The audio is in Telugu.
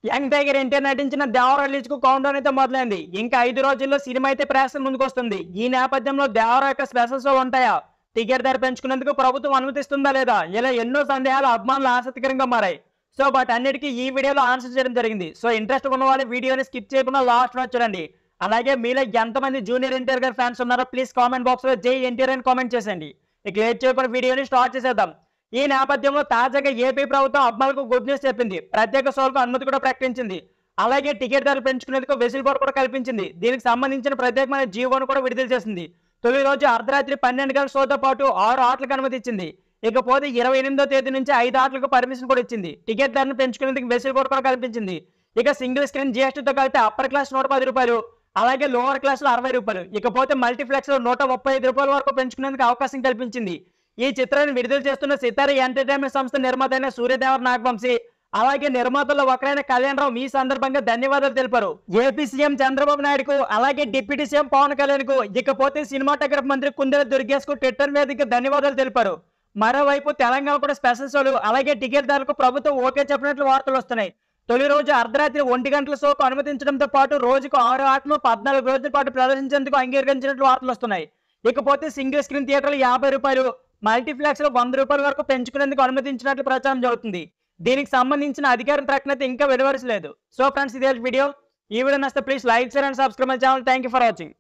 యంగ్ టైగర్ ఎన్టీఆర్ నటించిన దేవర రిలీజ్ కు కౌంట్ డౌన్ అయితే మొదలైంది. ఇంకా 5 రోజుల్లో సినిమా అయితే ప్రేక్షకుల ముందుకు వస్తుంది. ఈ నేపథ్యంలో దేవర యొక్క స్పెషల్ షో ఉంటాయా, టికెట్ ధర పెంచుకునేందుకు ప్రభుత్వం అనుమతిస్తుందా లేదా, ఇలా ఎన్నో సందేహాలు అభిమానులు ఆసక్తికరంగా మారాయి. సో వాటన్నిటికీ ఈ వీడియోలో ఆన్సర్ చేయడం జరిగింది. సో ఇంట్రెస్ట్ ఉన్న వాళ్ళు వీడియోని స్కిప్ చేయకుండా లాస్ట్ వరకు చూడండి. అలాగే మీలో ఎంతమంది జూనియర్ ఎన్టీఆర్ గారి ఫ్యాన్స్ ఉన్నారో ప్లీజ్ కామెంట్ బాక్స్ లో జై ఎన్టీఆర్ అని కామెంట్ చేసేయండి. ఇక లేట్ చేయకుండా వీడియోని స్టార్ట్ చేసేద్దాం. ఈ నేపథ్యంలో తాజాగా ఏపీ ప్రభుత్వం అభిమానులకు గుడ్ న్యూస్ చెప్పింది. ప్రత్యేక షోలకు అనుమతి కూడా ప్రకటించింది. అలాగే టికెట్ ధరలు పెంచుకునేందుకు వెసులుబాటు కూడా కల్పించింది. దీనికి సంబంధించిన ప్రత్యేకమైన జీవోను కూడా విడుదల చేసింది. తొలి రోజు అర్ధరాత్రి 12 గంటల షోతో పాటు 6 ఆటలకు అనుమతి ఇచ్చింది. ఇకపోతే 28వ తేదీ నుంచి 5 ఆటలకు పర్మిషన్ కూడా ఇచ్చింది. టికెట్ ధరను పెంచుకునేందుకు వెసులుబాటు కూడా కల్పించింది. ఇక సింగిల్ స్క్రీన్ జిఎస్టీతో కలిపి అప్పర్ క్లాస్ 110 రూపాయలు, అలాగే లోవర్ క్లాస్ లో 60 రూపాయలు, ఇకపోతే మల్టీప్లెక్స్ లో 135 రూపాయల వరకు పెంచుకునేందుకు అవకాశం కల్పించింది. ఈ చిత్రాన్ని విడుదల చేస్తున్న సితార ఎంటర్టైన్మెంట్ సంస్థ నిర్మాత అయిన సూర్యదేవర నాగవంశీ, అలాగే నిర్మాతల్లో ఒకరైన కళ్యాణ్ రావు ఈ సందర్భంగా ధన్యవాదాలు తెలిపారు. ఏపీ సీఎం చంద్రబాబు నాయుడుకు, అలాగే డిప్యూటీ సీఎం పవన్ కళ్యాణ్ కు, ఇకపోతే సినిమాటోగ్రఫీ మంత్రి కుందెల దుర్గేష్ కు ట్విట్టర్ వేదికగా ధన్యవాదాలు తెలిపారు. మరోవైపు తెలంగాణ కూడా స్పెషల్ షోలు, అలాగే టికెట్ ధరలకు ప్రభుత్వం ఓకే చెప్పినట్లు వార్తలు వస్తున్నాయి. తొలి రోజు అర్ధరాత్రి 1 గంటల షోకు అనుమతించడంతో పాటు రోజుకు 6 ఆటలు 14 రోజుల పాటు ప్రదర్శించేందుకు అంగీకరించినట్లు వార్తలు వస్తున్నాయి. ఇకపోతే సింగిల్ స్క్రీన్ థియేటర్లు 50 రూపాయలు, మల్టీప్లెక్స్ లో 100 రూపాయల వరకు పెంచుకునేందుకు అనుమతించినట్లు ప్రచారం జరుగుతుంది. దీనికి సంబంధించిన అధికార ప్రకటన అయితే ఇంకా వెలువరించలేదు. సో ఫ్రెండ్స్, ఇదే వీడియో. ఈ వీడియో నచ్చితే please like, share and subscribe my channel. Thank you for watching.